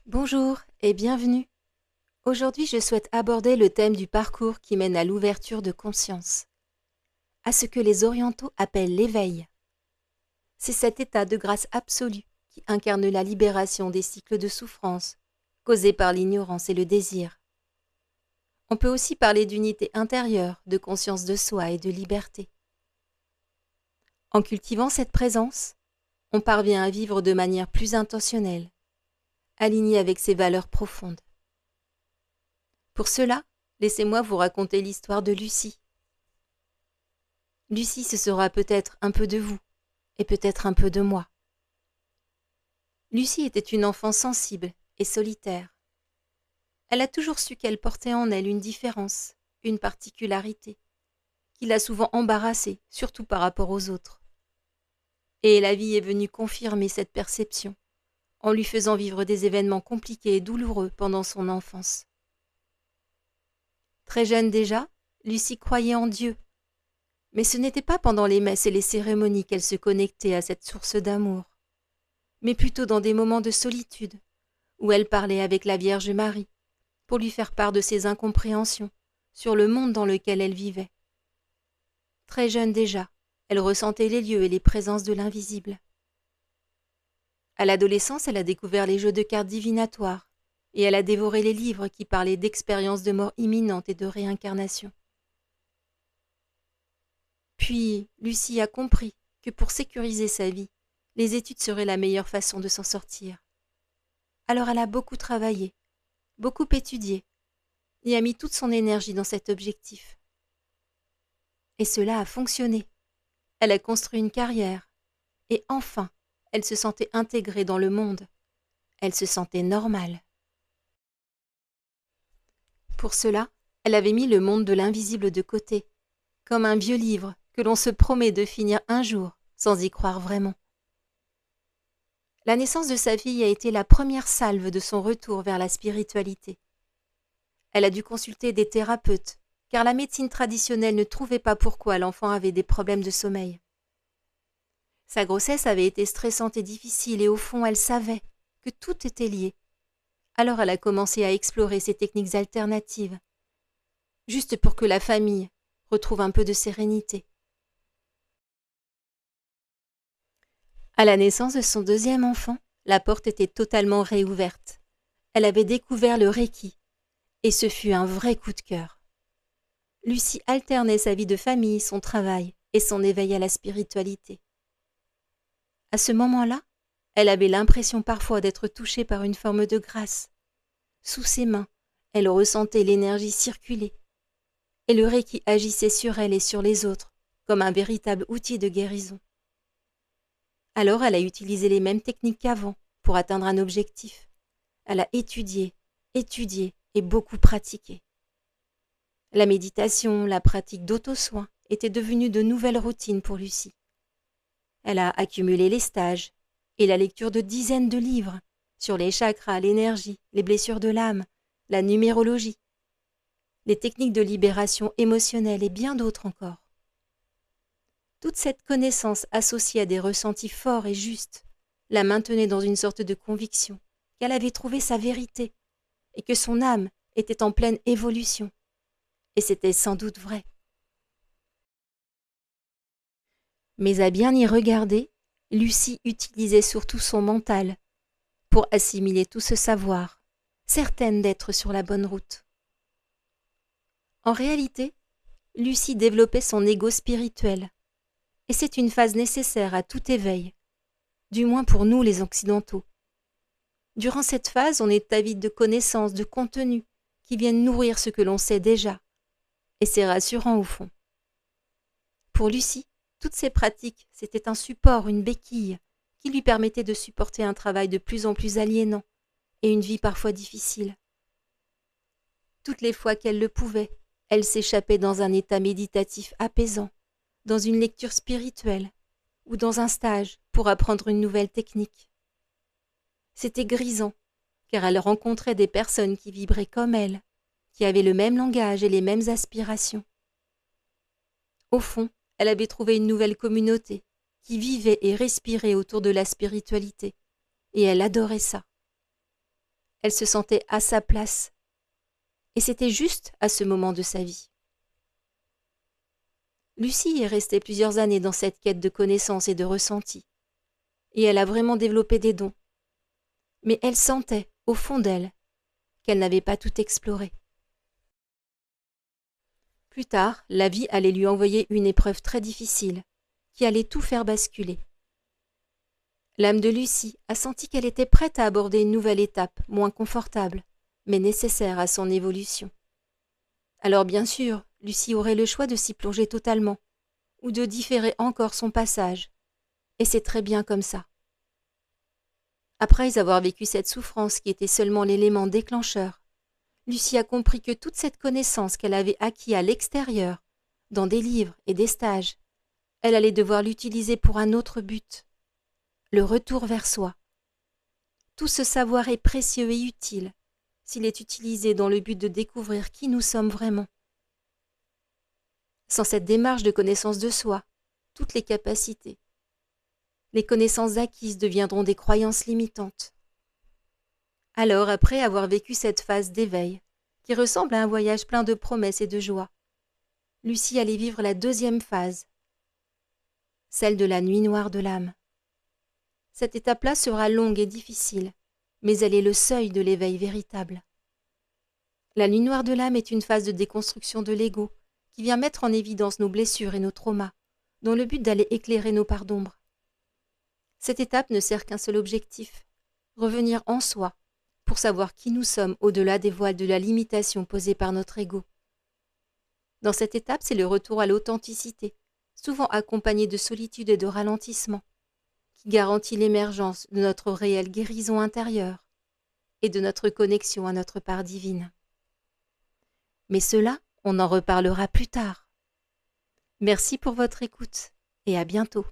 Bonjour et bienvenue. Aujourd'hui, je souhaite aborder le thème du parcours qui mène à l'ouverture de conscience, à ce que les orientaux appellent l'éveil. C'est cet état de grâce absolue qui incarne la libération des cycles de souffrance causés par l'ignorance et le désir. On peut aussi parler d'unité intérieure, de conscience de soi et de liberté. En cultivant cette présence, on parvient à vivre de manière plus intentionnelle, alignée avec ses valeurs profondes. Pour cela, laissez-moi vous raconter l'histoire de Lucie. Lucie, ce sera peut-être un peu de vous, et peut-être un peu de moi. Lucie était une enfant sensible et solitaire. Elle a toujours su qu'elle portait en elle une différence, une particularité, qui l'a souvent embarrassée, surtout par rapport aux autres. Et la vie est venue confirmer cette perception, en lui faisant vivre des événements compliqués et douloureux pendant son enfance. Très jeune déjà, Lucie croyait en Dieu. Mais ce n'était pas pendant les messes et les cérémonies qu'elle se connectait à cette source d'amour, mais plutôt dans des moments de solitude, où elle parlait avec la Vierge Marie, pour lui faire part de ses incompréhensions sur le monde dans lequel elle vivait. Très jeune déjà, elle ressentait les lieux et les présences de l'invisible. À l'adolescence, elle a découvert les jeux de cartes divinatoires, et elle a dévoré les livres qui parlaient d'expériences de mort imminente et de réincarnation. Puis, Lucie a compris que pour sécuriser sa vie, les études seraient la meilleure façon de s'en sortir. Alors elle a beaucoup travaillé, beaucoup étudié, et a mis toute son énergie dans cet objectif. Et cela a fonctionné. Elle a construit une carrière, et enfin, elle se sentait intégrée dans le monde. Elle se sentait normale. Pour cela, elle avait mis le monde de l'invisible de côté, comme un vieux livre que l'on se promet de finir un jour, sans y croire vraiment. La naissance de sa fille a été la première salve de son retour vers la spiritualité. Elle a dû consulter des thérapeutes, car la médecine traditionnelle ne trouvait pas pourquoi l'enfant avait des problèmes de sommeil. Sa grossesse avait été stressante et difficile et au fond elle savait que tout était lié. Alors elle a commencé à explorer ces techniques alternatives, juste pour que la famille retrouve un peu de sérénité. À la naissance de son deuxième enfant, la porte était totalement réouverte. Elle avait découvert le Reiki, et ce fut un vrai coup de cœur. Lucie alternait sa vie de famille, son travail et son éveil à la spiritualité. À ce moment-là, elle avait l'impression parfois d'être touchée par une forme de grâce. Sous ses mains, elle ressentait l'énergie circuler, et le Reiki agissait sur elle et sur les autres, comme un véritable outil de guérison. Alors elle a utilisé les mêmes techniques qu'avant pour atteindre un objectif. Elle a étudié et beaucoup pratiqué. La méditation, la pratique d'auto-soin étaient devenues de nouvelles routines pour Lucie. Elle a accumulé les stages et la lecture de dizaines de livres sur les chakras, l'énergie, les blessures de l'âme, la numérologie, les techniques de libération émotionnelle et bien d'autres encore. Toute cette connaissance associée à des ressentis forts et justes la maintenait dans une sorte de conviction qu'elle avait trouvé sa vérité et que son âme était en pleine évolution. Et c'était sans doute vrai. Mais à bien y regarder, Lucie utilisait surtout son mental pour assimiler tout ce savoir, certaine d'être sur la bonne route. En réalité, Lucie développait son ego spirituel, et c'est une phase nécessaire à tout éveil, du moins pour nous les Occidentaux. Durant cette phase, on est avide de connaissances, de contenus qui viennent nourrir ce que l'on sait déjà, et c'est rassurant au fond. Pour Lucie, toutes ces pratiques, c'était un support, une béquille, qui lui permettait de supporter un travail de plus en plus aliénant et une vie parfois difficile. Toutes les fois qu'elle le pouvait, elle s'échappait dans un état méditatif apaisant, dans une lecture spirituelle ou dans un stage pour apprendre une nouvelle technique. C'était grisant, car elle rencontrait des personnes qui vibraient comme elle, qui avaient le même langage et les mêmes aspirations. Au fond, elle avait trouvé une nouvelle communauté qui vivait et respirait autour de la spiritualité, et elle adorait ça. Elle se sentait à sa place. Et c'était juste à ce moment de sa vie. Lucie est restée plusieurs années dans cette quête de connaissances et de ressentis. Et elle a vraiment développé des dons. Mais elle sentait, au fond d'elle, qu'elle n'avait pas tout exploré. Plus tard, la vie allait lui envoyer une épreuve très difficile, qui allait tout faire basculer. L'âme de Lucie a senti qu'elle était prête à aborder une nouvelle étape, moins confortable, mais nécessaire à son évolution. Alors bien sûr, Lucie aurait le choix de s'y plonger totalement, ou de différer encore son passage, et c'est très bien comme ça. Après avoir vécu cette souffrance qui était seulement l'élément déclencheur, Lucie a compris que toute cette connaissance qu'elle avait acquise à l'extérieur, dans des livres et des stages, elle allait devoir l'utiliser pour un autre but, le retour vers soi. Tout ce savoir est précieux et utile s'il est utilisé dans le but de découvrir qui nous sommes vraiment. Sans cette démarche de connaissance de soi, toutes les capacités, les connaissances acquises deviendront des croyances limitantes. Alors, après avoir vécu cette phase d'éveil, qui ressemble à un voyage plein de promesses et de joie, Lucie allait vivre la deuxième phase, celle de la nuit noire de l'âme. Cette étape-là sera longue et difficile, mais elle est le seuil de l'éveil véritable. La nuit noire de l'âme est une phase de déconstruction de l'ego, qui vient mettre en évidence nos blessures et nos traumas, dans le but d'aller éclairer nos parts d'ombre. Cette étape ne sert qu'un seul objectif, revenir en soi, pour savoir qui nous sommes au-delà des voiles de la limitation posée par notre ego. Dans cette étape, c'est le retour à l'authenticité, souvent accompagné de solitude et de ralentissement, qui garantit l'émergence de notre réelle guérison intérieure et de notre connexion à notre part divine. Mais cela, on en reparlera plus tard. Merci pour votre écoute et à bientôt.